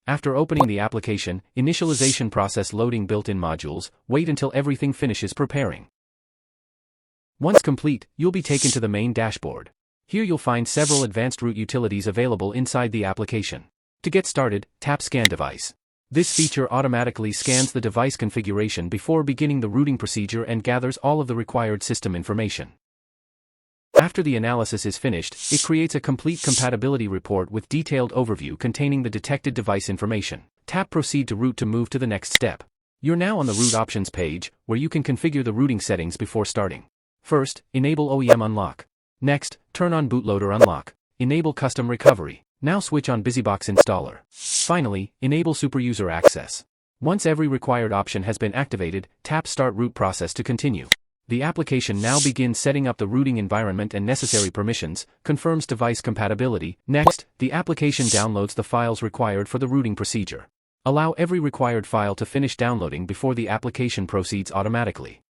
After opening the application, initialization process loading built-in modules, wait until everything finishes preparing. Once complete, you'll be taken to the main dashboard. Here you'll find several advanced root utilities available inside the application. To get started, tap Scan Device. This feature automatically scans the device configuration before beginning the rooting procedure and gathers all of the required system information. After the analysis is finished, it creates a complete compatibility report with detailed overview containing the detected device information. Tap Proceed to Root to move to the next step. You're now on the Root Options page, where you can configure the rooting settings before starting. First, enable OEM Unlock. Next, turn on Bootloader Unlock. Enable Custom Recovery. Now switch on BusyBox Installer. Finally, enable Superuser Access. Once every required option has been activated, tap Start Root Process to continue. The application now begins setting up the rooting environment and necessary permissions, confirms device compatibility. Next, the application downloads the files required for the rooting procedure. Allow every required file to finish downloading before the application proceeds automatically.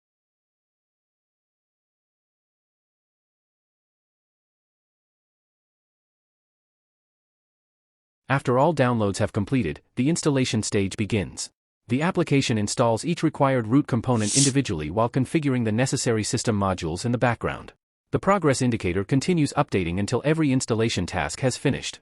After all downloads have completed, the installation stage begins. The application installs each required root component individually while configuring the necessary system modules in the background. The progress indicator continues updating until every installation task has finished.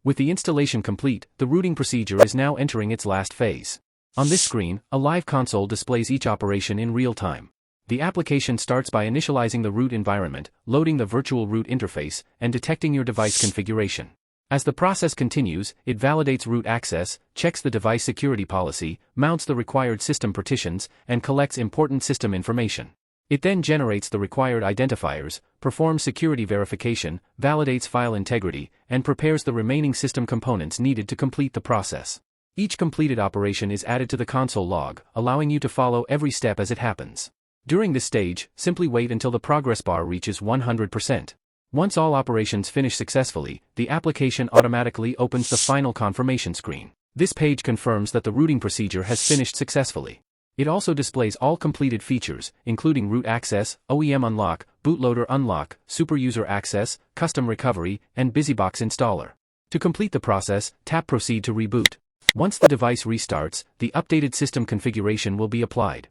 With the installation complete, the rooting procedure is now entering its last phase. On this screen, a live console displays each operation in real time. The application starts by initializing the root environment, loading the virtual root interface, and detecting your device configuration. As the process continues, it validates root access, checks the device security policy, mounts the required system partitions, and collects important system information. It then generates the required identifiers, performs security verification, validates file integrity, and prepares the remaining system components needed to complete the process. Each completed operation is added to the console log, allowing you to follow every step as it happens. During this stage, simply wait until the progress bar reaches 100%. Once all operations finish successfully, the application automatically opens the final confirmation screen. This page confirms that the rooting procedure has finished successfully. It also displays all completed features, including root access, OEM unlock, bootloader unlock, superuser access, custom recovery, and BusyBox installer. To complete the process, tap Proceed to reboot. Once the device restarts, the updated system configuration will be applied.